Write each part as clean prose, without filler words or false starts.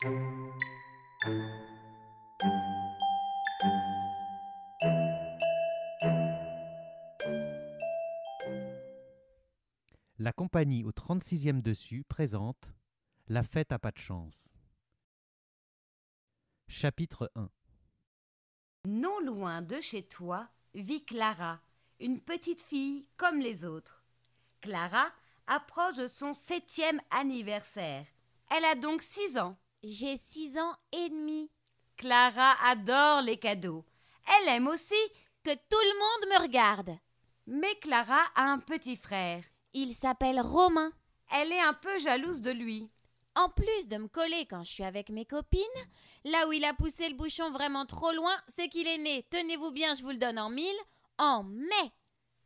La compagnie au 36e dessus présente La fête à pas de chance. Chapitre 1. Non loin de chez toi vit Clara, une petite fille comme les autres. Clara approche de son 7e anniversaire. Elle a donc 6 ans. J'ai 6 ans et demi. Clara adore les cadeaux. Elle aime aussi, Que tout le monde me regarde. mais Clara a un petit frère. Il s'appelle Romain. Elle est un peu jalouse de lui. En plus de me coller quand je suis avec mes copines, là où il a poussé le bouchon vraiment trop loin, c'est qu'il est né, tenez-vous bien, je vous le donne en mai.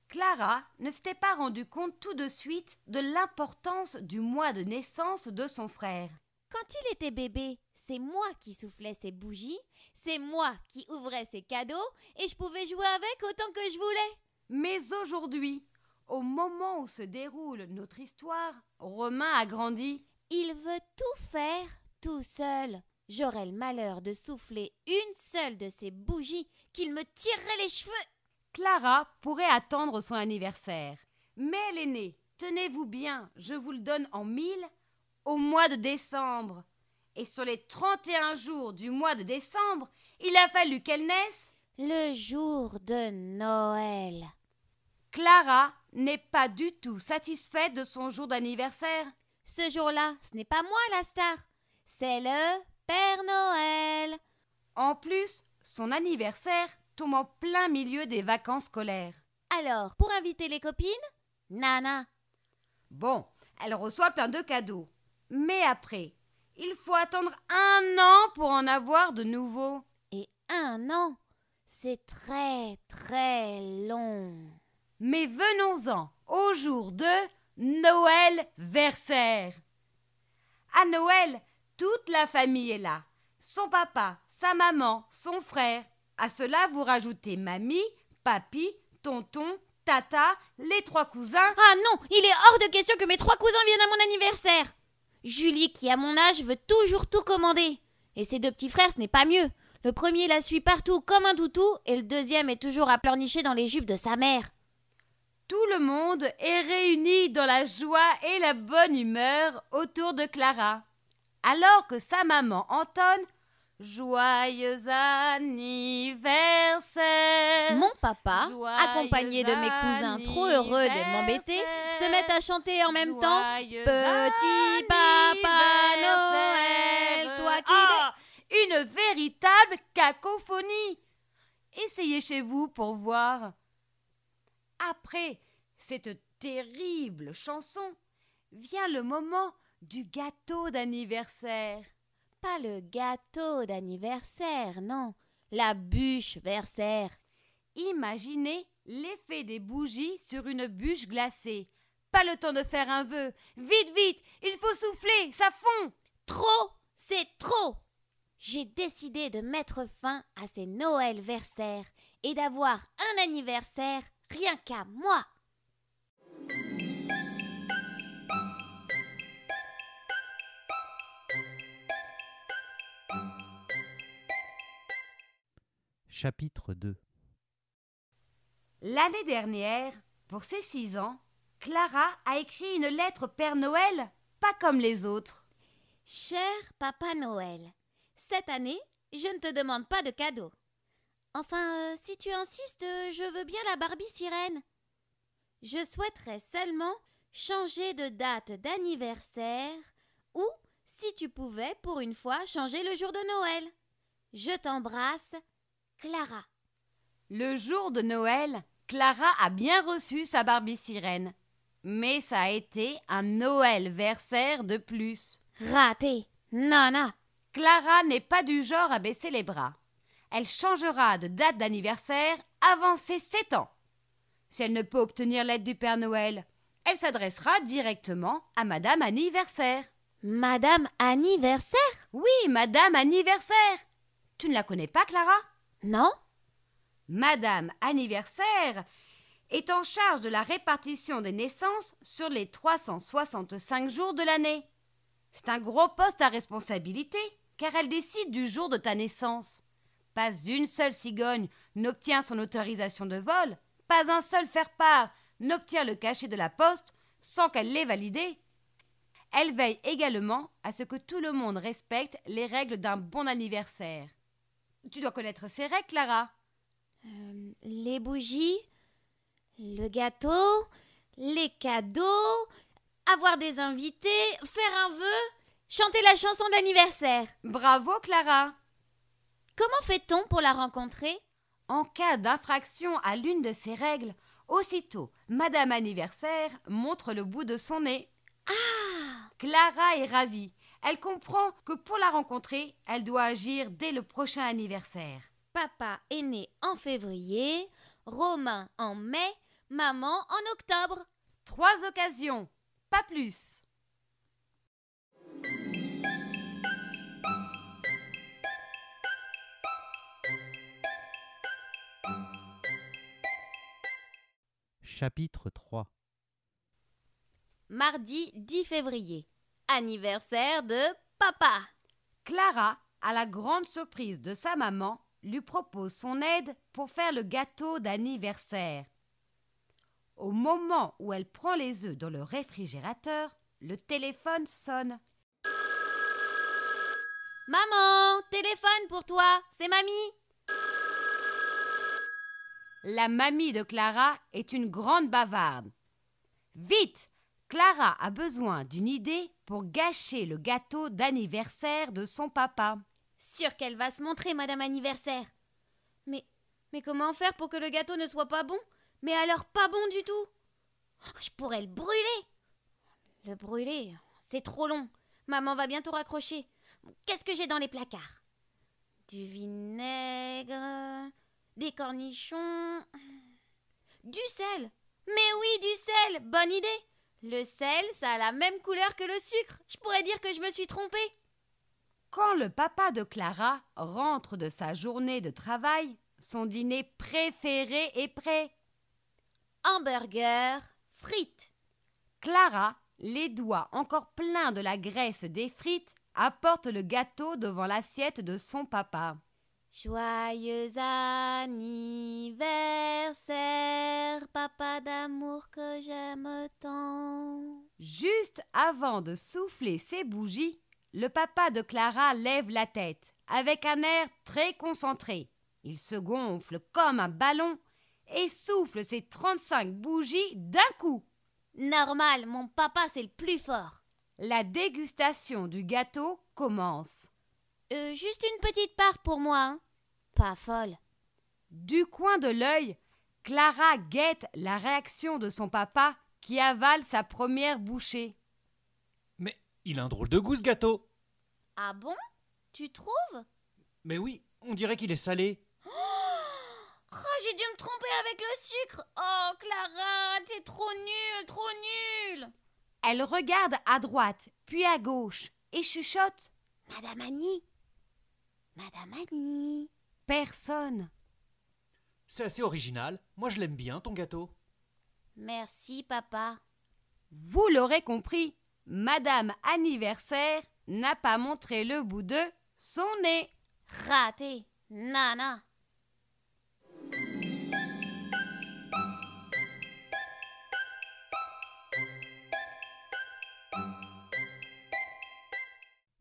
Clara ne s'était pas rendu compte tout de suite de l'importance du mois de naissance de son frère. Quand il était bébé, c'est moi qui soufflais ses bougies, c'est moi qui ouvrais ses cadeaux et je pouvais jouer avec autant que je voulais. Mais aujourd'hui, au moment où se déroule notre histoire, Romain a grandi. Il veut tout faire tout seul. J'aurais le malheur de souffler une seule de ces bougies qu'il me tirerait les cheveux. Clara pourrait attendre son anniversaire. Mais elle est née, tenez-vous bien, je vous le donne en 1000, au mois de décembre. Et sur les 31 jours du mois de décembre, il a fallu qu'elle naisse. Le jour de Noël. Clara n'est pas du tout satisfaite de son jour d'anniversaire. Ce jour-là, ce n'est pas moi la star, c'est le Père Noël. En plus, son anniversaire tombe en plein milieu des vacances scolaires. Alors, pour inviter les copines, Nana. Bon, elle reçoit plein de cadeaux. Mais après, il faut attendre 1 an pour en avoir de nouveaux. Et 1 an, c'est très très long. Mais venons-en au jour de Noël-versaire. À Noël, toute la famille est là. Son papa, sa maman, son frère. À cela, vous rajoutez mamie, papy, tonton, tata, les 3 cousins. Ah non, il est hors de question que mes 3 cousins viennent à mon anniversaire. Julie, qui a mon âge, veut toujours tout commander. Et ses 2 petits frères, ce n'est pas mieux. Le premier la suit partout comme un toutou et le deuxième est toujours à pleurnicher dans les jupes de sa mère. Tout le monde est réuni dans la joie et la bonne humeur autour de Clara. Alors que sa maman entonne « Joyeux anniversaire !» Mon papa, Joyeux accompagné de mes cousins trop heureux de m'embêter, se met à chanter en même temps Joyeux « Petit papa Noël, toi qui... Ah, une véritable cacophonie. Essayez chez vous pour voir. Après cette terrible chanson, vient le moment du gâteau d'anniversaire. Pas le gâteau d'anniversaire, non, la bûche versaire. Imaginez l'effet des bougies sur une bûche glacée. Pas le temps de faire un vœu. Vite, vite, il faut souffler, ça fond. Trop, c'est trop. J'ai décidé de mettre fin à ces Noëls versaires et d'avoir un anniversaire rien qu'à moi. Chapitre 2. L'année dernière, pour ses 6 ans, Clara a écrit une lettre au Père Noël, pas comme les autres. Cher Papa Noël, cette année, je ne te demande pas de cadeau. Enfin, si tu insistes, je veux bien la Barbie sirène. Je souhaiterais seulement changer de date d'anniversaire ou, si tu pouvais, pour une fois, changer le jour de Noël. Je t'embrasse, Clara. Le jour de Noël, Clara a bien reçu sa Barbie sirène. Mais ça a été un Noël versaire de plus. Raté, Nana. Clara n'est pas du genre à baisser les bras. Elle changera de date d'anniversaire avant ses 7 ans. Si elle ne peut obtenir l'aide du Père Noël, elle s'adressera directement à Madame Anniversaire. Madame Anniversaire? Oui, Madame Anniversaire. Tu ne la connais pas, Clara? Non? Madame Anniversaire est en charge de la répartition des naissances sur les 365 jours de l'année. C'est un gros poste à responsabilité, car elle décide du jour de ta naissance. Pas une seule cigogne n'obtient son autorisation de vol, pas un seul faire-part n'obtient le cachet de la poste sans qu'elle l'ait validé. Elle veille également à ce que tout le monde respecte les règles d'un bon anniversaire. Tu dois connaître ces règles, Clara. Les bougies, le gâteau, les cadeaux, avoir des invités, faire un vœu, chanter la chanson d'anniversaire. Bravo, Clara. Comment fait-on pour la rencontrer? En cas d'infraction à l'une de ces règles, aussitôt, Madame Anniversaire montre le bout de son nez. Ah! Clara est ravie. Elle comprend que pour la rencontrer, elle doit agir dès le prochain anniversaire. Papa est né en février, Romain en mai, maman en octobre. 3 occasions, pas plus. Chapitre 3. Mardi 10 février. Anniversaire de papa. Clara, à la grande surprise de sa maman, lui propose son aide pour faire le gâteau d'anniversaire. Au moment où elle prend les œufs dans le réfrigérateur, le téléphone sonne. Maman, téléphone pour toi, c'est mamie. La mamie de Clara est une grande bavarde. Vite! Clara a besoin d'une idée pour gâcher le gâteau d'anniversaire de son papa. Sûre qu'elle va se montrer, Madame Anniversaire. Mais comment faire pour que le gâteau ne soit pas bon? Mais alors pas bon du tout. Je pourrais le brûler. Le brûler, c'est trop long. Maman va bientôt raccrocher. Qu'est-ce que j'ai dans les placards? Du vinaigre, des cornichons, du sel. Mais oui, du sel, bonne idée. Le sel, ça a la même couleur que le sucre. Je pourrais dire que je me suis trompée. Quand le papa de Clara rentre de sa journée de travail, son dîner préféré est prêt. Hamburger, frites. Clara, les doigts encore pleins de la graisse des frites, apporte le gâteau devant l'assiette de son papa. Joyeux anniversaire, papa d'amour que j'aime tant. Juste avant de souffler ses bougies, le papa de Clara lève la tête, avec un air très concentré. Il se gonfle comme un ballon et souffle ses 35 bougies d'un coup. Normal, mon papa c'est le plus fort. La dégustation du gâteau commence. Juste une petite part pour moi, hein. Pas folle. Du coin de l'œil, Clara guette la réaction de son papa qui avale sa première bouchée. Mais il a un drôle de goût ce gâteau. Ah bon? Tu trouves? Mais oui, on dirait qu'il est salé. Oh, j'ai dû me tromper avec le sucre. Oh, Clara, t'es trop nulle, trop nulle. Elle regarde à droite, puis à gauche, et chuchote. Madame Annie. Madame Annie. Personne. C'est assez original. Moi je l'aime bien ton gâteau. Merci, papa. Vous l'aurez compris, Madame Anniversaire n'a pas montré le bout de son nez. Raté. Nana.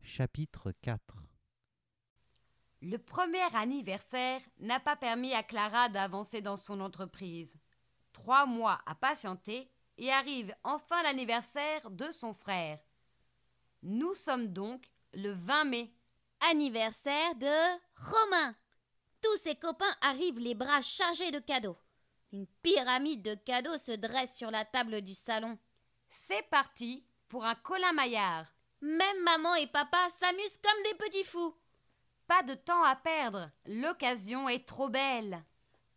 Chapitre 4. Le premier anniversaire n'a pas permis à Clara d'avancer dans son entreprise. 3 mois à patienter et arrive enfin l'anniversaire de son frère. Nous sommes donc le 20 mai. Anniversaire de Romain. Tous ses copains arrivent les bras chargés de cadeaux. Une pyramide de cadeaux se dresse sur la table du salon. C'est parti pour un colin-maillard. Même maman et papa s'amusent comme des petits fous. Pas de temps à perdre, l'occasion est trop belle.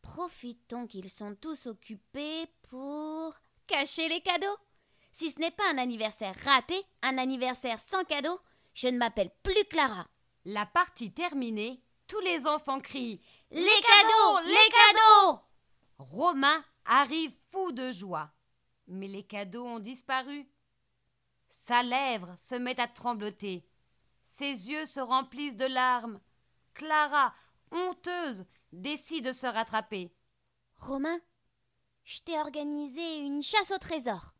Profitons qu'ils sont tous occupés pour cacher les cadeaux. Si ce n'est pas un anniversaire raté, un anniversaire sans cadeau, je ne m'appelle plus Clara. La partie terminée, tous les enfants crient « Les cadeaux! Les cadeaux! » Romain arrive fou de joie. Mais les cadeaux ont disparu. Sa lèvre se met à trembloter. Ses yeux se remplissent de larmes. Clara, honteuse, décide de se rattraper. Romain, je t'ai organisé une chasse au trésor.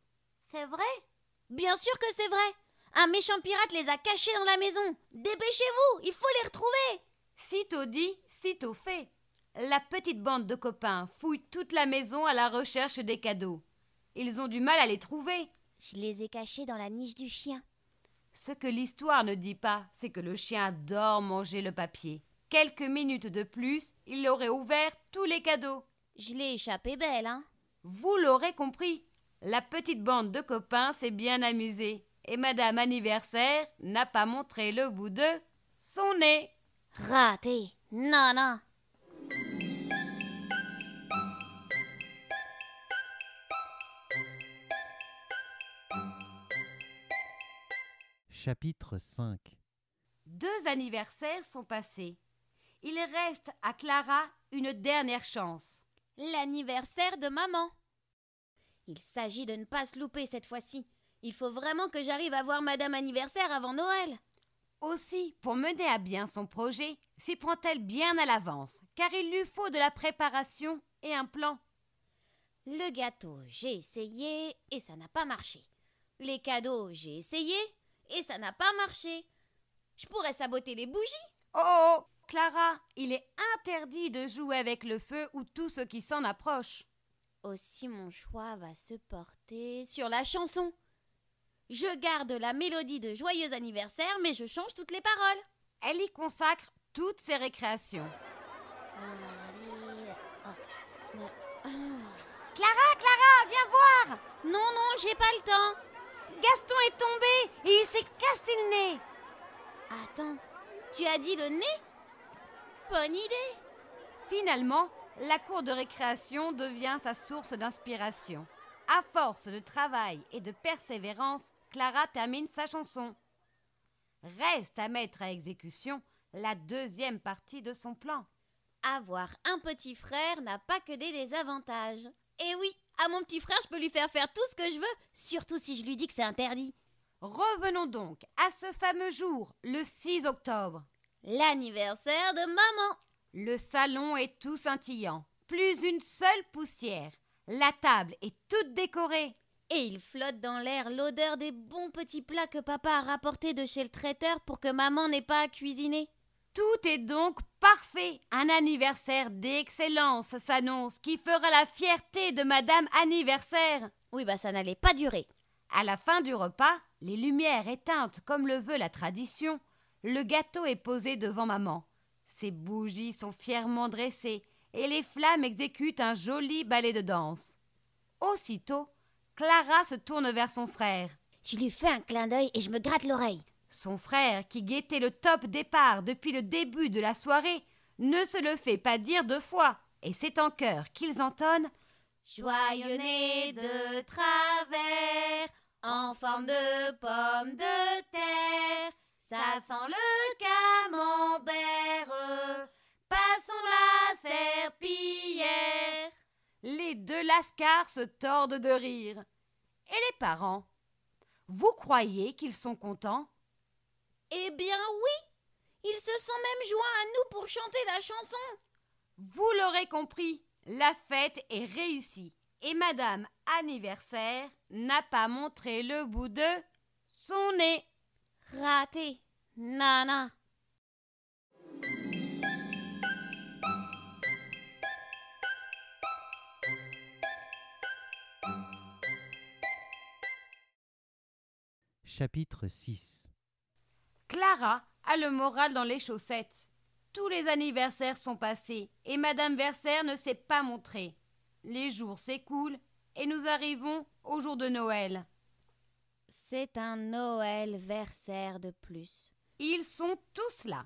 C'est vrai? Bien sûr que c'est vrai. Un méchant pirate les a cachés dans la maison. Dépêchez-vous, il faut les retrouver. Sitôt dit, sitôt fait. La petite bande de copains fouille toute la maison à la recherche des cadeaux. Ils ont du mal à les trouver. Je les ai cachés dans la niche du chien. Ce que l'histoire ne dit pas, c'est que le chien adore manger le papier. Quelques minutes de plus, il aurait ouvert tous les cadeaux. Je l'ai échappé belle, hein. Vous l'aurez compris, la petite bande de copains s'est bien amusée et Madame Anniversaire n'a pas montré le bout de son nez. Raté. Non, non. Chapitre 5. 2 anniversaires sont passés. Il reste à Clara une dernière chance. L'anniversaire de maman. Il s'agit de ne pas se louper cette fois-ci. Il faut vraiment que j'arrive à voir Madame Anniversaire avant Noël. Aussi, pour mener à bien son projet, s'y prend-elle bien à l'avance, car il lui faut de la préparation et un plan. Le gâteau, j'ai essayé et ça n'a pas marché. Les cadeaux, j'ai essayé et ça n'a pas marché. Je pourrais saboter les bougies. Oh, Clara, il est interdit de jouer avec le feu ou tout ce qui s'en approche. Aussi mon choix va se porter sur la chanson. Je garde la mélodie de Joyeux anniversaire, mais je change toutes les paroles. Elle y consacre toutes ses récréations. Clara, viens voir! Non, non, j'ai pas le temps. Gaston est tombé et il s'est cassé le nez. Attends, tu as dit le nez? Bonne idée. Finalement, la cour de récréation devient sa source d'inspiration. À force de travail et de persévérance, Clara termine sa chanson. Reste à mettre à exécution la deuxième partie de son plan. Avoir un petit frère n'a pas que des désavantages. Et oui, à mon petit frère, je peux lui faire tout ce que je veux, surtout si je lui dis que c'est interdit. Revenons donc à ce fameux jour, le 6 octobre. L'anniversaire de maman. Le salon est tout scintillant, plus une seule poussière. La table est toute décorée. Et il flotte dans l'air l'odeur des bons petits plats que papa a rapportés de chez le traiteur pour que maman n'ait pas à cuisiner. Tout est donc parfait. Un anniversaire d'excellence s'annonce qui fera la fierté de Madame Anniversaire. Oui, ça n'allait pas durer. À la fin du repas, les lumières éteintes comme le veut la tradition, le gâteau est posé devant maman. Ses bougies sont fièrement dressées et les flammes exécutent un joli ballet de danse. Aussitôt, Clara se tourne vers son frère. Je lui fais un clin d'œil et je me gratte l'oreille. Son frère, qui guettait le top départ depuis le début de la soirée, ne se le fait pas dire 2 fois, et c'est en chœur qu'ils entonnent « Joyeux né de travers, en forme de pomme de terre, ça sent le camembert, passons la serpillière. » Les 2 lascars se tordent de rire. Et les parents? Vous croyez qu'ils sont contents? Eh bien oui, ils se sont même joints à nous pour chanter la chanson. Vous l'aurez compris, la fête est réussie et Madame Anniversaire n'a pas montré le bout de son nez. Raté, nana. Chapitre 6. Clara a le moral dans les chaussettes. Tous les anniversaires sont passés et Madame Versaire ne s'est pas montrée. Les jours s'écoulent et nous arrivons au jour de Noël. C'est un Noël Versaire de plus. Ils sont tous là.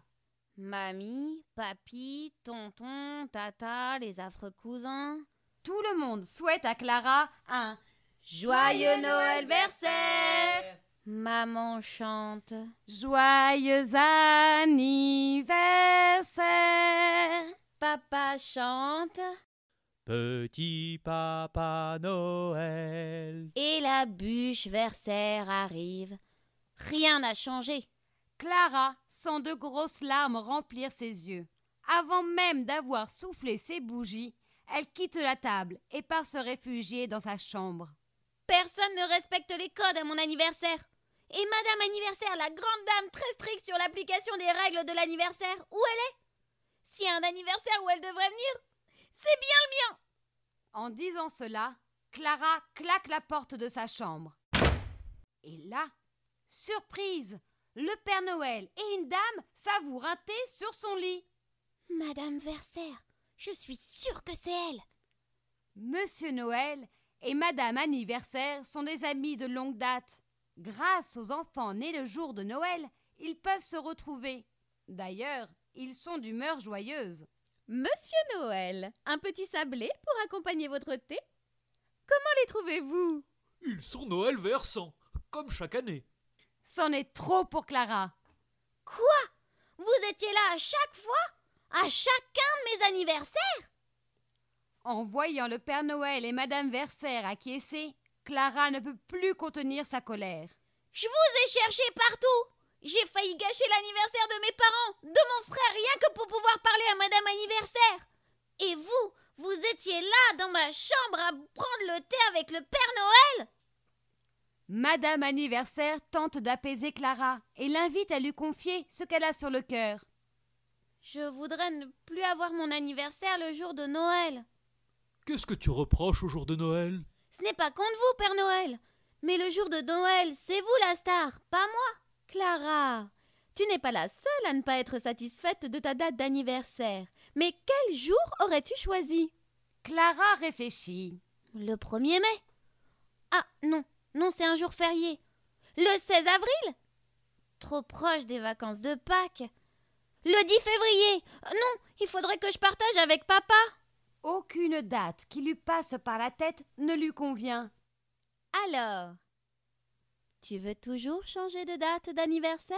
Mamie, papy, tonton, tata, les affreux cousins. Tout le monde souhaite à Clara un Joyeux Noël Versaire. Maman chante. Joyeux anniversaire. Papa chante. Petit Papa Noël. Et la bûche Versaire arrive. Rien n'a changé. Clara sent de grosses larmes remplir ses yeux. Avant même d'avoir soufflé ses bougies, elle quitte la table et part se réfugier dans sa chambre. Personne ne respecte les codes à mon anniversaire. Et Madame Anniversaire, la grande dame très stricte sur l'application des règles de l'anniversaire, où elle est? S'il y a un anniversaire où elle devrait venir, c'est bien le mien. En disant cela, Clara claque la porte de sa chambre. Et là, surprise, le Père Noël et une dame savourent un thé sur son lit. Madame Versaire, je suis sûre que c'est elle. Monsieur Noël et Madame Anniversaire sont des amis de longue date. Grâce aux enfants nés le jour de Noël, ils peuvent se retrouver. D'ailleurs, ils sont d'humeur joyeuse. Monsieur Noël, un petit sablé pour accompagner votre thé? Comment les trouvez-vous? Ils sont Noël versants, comme chaque année. C'en est trop pour Clara. Quoi? Vous étiez là à chaque fois? À chacun de mes anniversaires? En voyant le Père Noël et Madame Versaire acquiescer, Clara ne peut plus contenir sa colère. Je vous ai cherché partout. J'ai failli gâcher l'anniversaire de mes parents, de mon frère, rien que pour pouvoir parler à Madame Anniversaire. Et vous étiez là dans ma chambre à prendre le thé avec le Père Noël? Madame Anniversaire tente d'apaiser Clara et l'invite à lui confier ce qu'elle a sur le cœur. Je voudrais ne plus avoir mon anniversaire le jour de Noël. Qu'est-ce que tu reproches au jour de Noël? Ce n'est pas contre vous, Père Noël. Mais le jour de Noël, c'est vous la star, pas moi. Clara, tu n'es pas la seule à ne pas être satisfaite de ta date d'anniversaire. Mais quel jour aurais-tu choisi? Clara réfléchit. Le 1er mai? Ah, non, c'est un jour férié. Le 16 avril? Trop proche des vacances de Pâques. Le 10 février? Non, il faudrait que je partage avec papa. Aucune date qui lui passe par la tête ne lui convient. Alors, tu veux toujours changer de date d'anniversaire?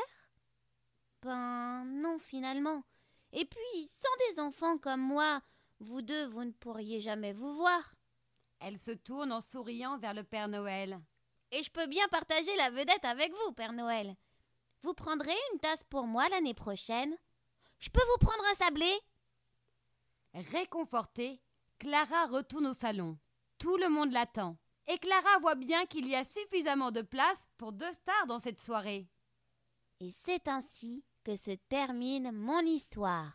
Ben non, finalement. Et puis, sans des enfants comme moi, vous deux, vous ne pourriez jamais vous voir. Elle se tourne en souriant vers le Père Noël. Et je peux bien partager la vedette avec vous, Père Noël. Vous prendrez une tasse pour moi l'année prochaine? Je peux vous prendre un sablé? Réconfortée, Clara retourne au salon. Tout le monde l'attend. Et Clara voit bien qu'il y a suffisamment de place pour 2 stars dans cette soirée. Et c'est ainsi que se termine mon histoire.